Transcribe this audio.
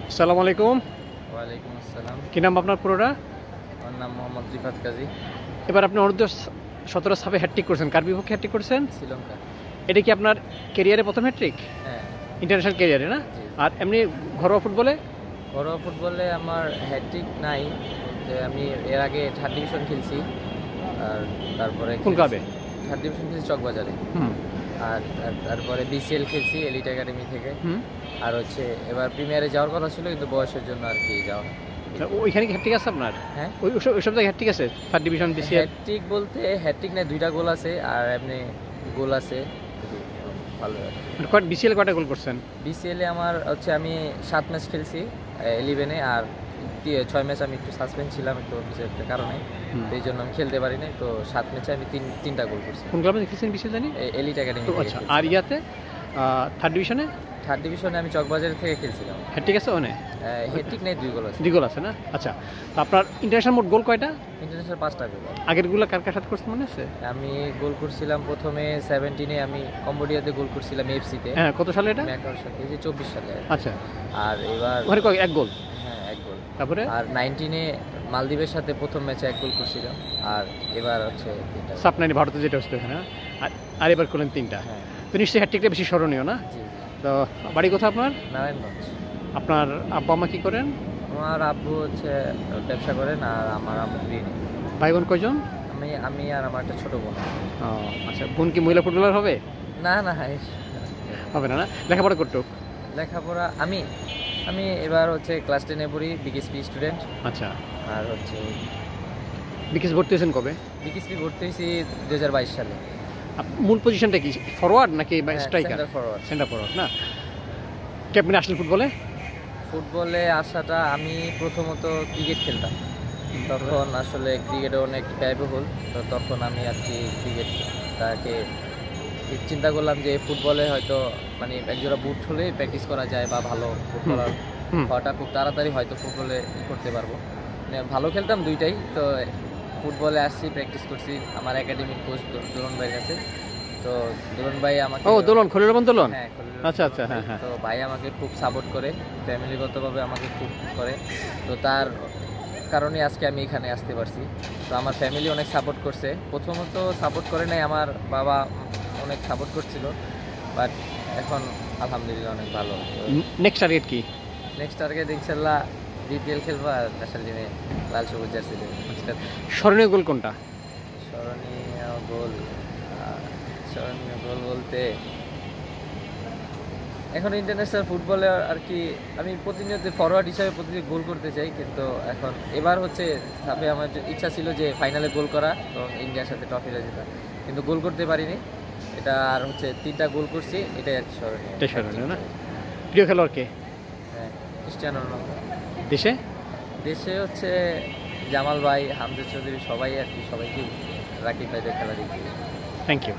আসসালামু আলাইকুম। ওয়ালাইকুম আসসালাম। কি নাম আপনার পুরোটা? আমার নাম মোহাম্মদ রিফাত কাজী। এবার আপনি অনূর্ধ্ব 17 সাবে হ্যাটট্রিক করছেন। কার বিপক্ষে হ্যাটট্রিক করছেন? শ্রীলঙ্কা। এটা কি আপনার ক্যারিয়ারে প্রথম হ্যাটট্রিক? হ্যাঁ। ইন্টারন্যাশনাল ক্যারিয়ারে না? জি। আর এমনি ঘরোয়া ফুটবলে? ঘরোয়া ফুটবলে আমার হ্যাট্রিক নাই, যে আমি এর আগে থার্ড ডিভিশন খেলছি। আর তারপরে কোন ক্লাবে? থার্ড ডিভিশন খেলছি চকবাজারে। হুম। আর তারপরে বিসিএল খেলছি এলিট একাডেমি থেকে। হুম। আর এবার প্রিমিয়ারে যাওয়ার কথা ছিল, কিন্তু বয়সের জন্য আর কি যাওয়া হয়। ওইখানে কি হ্যাটট্রিক আছে আপনার? হ্যাঁ, ওইসব জায়গায় হ্যাটট্রিক আছে? Third division BCL? হ্যাট্রিক বলতে হ্যাট্রিক নাই, 2টা গোল আছে আর এমনি গোল আছে। ভালো বিসিএল কয়টা গোল করছেন? বিসিএলে আমার আমি 7 ম্যাচ খেলছি 11-এ, আর 6 ম্যাচ আমি একটু সাসপেন্ড ছিলাম একটু কিছু একটা কারণে, তো এই জন্য আমি খেলতে পারি নাই। তো 7 ম্যাচে আমি তিনটা গোল করছি। কোন ক্লাবে খেলছেন বিসিএল জানি? Elite academy. আচ্ছা, আর ইয়াতে থার্ড ডিভিশনে? থার্ড ডিভিশনে আমি চকবাজার থেকে খেলছিলাম। হ্যাটট্রিক আছে ওখানে? হ্যাট্রিক নেই, 2 গোল আছে। 2 গোল আছে না? আচ্ছা, তো আপনার ইন্টারন্যাশনাল মোট গোল কয়টা? ইন্টারন্যাশনাল 5টা গোল। আগেরগুলো কার কার সাথে করছেন মনে আছে? আমি গোল করছিলাম প্রথমে 17-এ, আমি কম্বোডিয়াতে গোল করছিলাম এফসিতে। হ্যাঁ, কত সালে এটা? 24 সালে। আচ্ছা, আর এবার ওখানে এক গোল? হ্যাঁ, 1 গোল। তারপরে আর 19-এ মালদ্বীপের সাথে প্রথম ম্যাচে 1 গোল করছিলাম। আর এবার 3টা। সাপনানি ভারতে যেটা হচ্ছে ওখানে, আর এবার করলেন 3টা। হ্যাঁ। তো নিশ্চয়ই হ্যাটট্রিকটা বেশি স্মরণীয় না? জি। তো বাড়ি কোথায় আপনার? নারায়ণগঞ্জ। আপনার আব্বা আম্মা কি করেন? আমার আব্বু ব্যবসা করেন, আর আমার আম্মু গৃহিণী। ভাই বোন কয়জন? আমি আর আমার একটা ছোট বোন আছে। ও আচ্ছা, বোন কি মহিলা ফুটবলার হবে? না না, হবে না? না, লেখাপড়া করতো? লেখাপড়া আমি এবার ক্লাস 10-এ পড়ি, বিকেএসপি স্টুডেন্ট। আচ্ছা, আর বিকেএস ভর্তি হয়েছেন কবে? বিকেএসপি ভর্তি হয়েছি 2022 সালে। মূল পজিশনটা কি, ফরওয়ার্ড নাকি striker? Centre forward. Centre forward না? কি আপনি আসলেন ফুটবলে আসাটা, আমি প্রথমত ক্রিকেট খেলতাম, তখন আসলে ক্রিকেটে অনেক ব্যয়বহুল, তো তখন আমি আর কি ক্রিকেটটাকে চিন্তা করলাম যে ফুটবলে হয়তো মানে একজোড়া বুট হলেই প্র্যাকটিস করা যায়, বা ভালো ফুটবলার হওয়াটা খুব তাড়াতাড়ি হয়তো ফুটবলে করতে পারবো। মানে ভালো খেলতাম দুইটাই, তো ফুটবলে আসছি, প্র্যাকটিস করছি আমার একাডেমিক কোচ দোলন ভাইয়ের কাছে। তো দোলন ভাই আমাকে দোলন, খলিল রহমান দোলন। হ্যাঁ, আচ্ছা আচ্ছা, হ্যাঁ হ্যাঁ। তো ভাই আমাকে খুব সাপোর্ট করে, ফ্যামিলিগতভাবে আমাকে খুব করে, তো তার কারণে আজকে আমি এখানে আসতে পারছি। তো আমার ফ্যামিলি অনেক সাপোর্ট করছে। প্রথমত সাপোর্ট করে নাই, আমার বাবা অনেক সাপোর্ট করছিল, বাট এখন আলহামদুলিল্লাহ অনেক ভালো। নেক্সট টার্গেট কি? নেক্সট টার্গেট ইনশাল্লাহ বিপিএল খেলবা, আর ন্যাশনাল টিমে লাল সবুজ জার্সি দেবে। স্মরণীয় গোল কোনটা? স্মরণীয় গোল বলতে এখন ইন্টারন্যাশনাল ফুটবলে আর কি আমি প্রতিনিয়ত ফরওয়ার্ড হিসাবে প্রতিদিন গোল করতে চাই, কিন্তু এখন এবার সাবে আমার ইচ্ছা ছিল যে ফাইনালে গোল করা এবং ইন্ডিয়ার সাথে ট্রফিটা জেতা, কিন্তু গোল করতে পারিনি। এটা আর 3টা গোল করছি, এটাই আর কি স্মরণীয় না? প্রিয় খেলোয়াড় কে? হ্যাঁ, ক্রিস্টিয়ানো রোনালদো। দেশে? দেশে জামাল ভাই, হামজা চৌধুরী, সবাই আর কি, সবাইকে রাকিব ভাইদের খেলা দেখি। Thank you.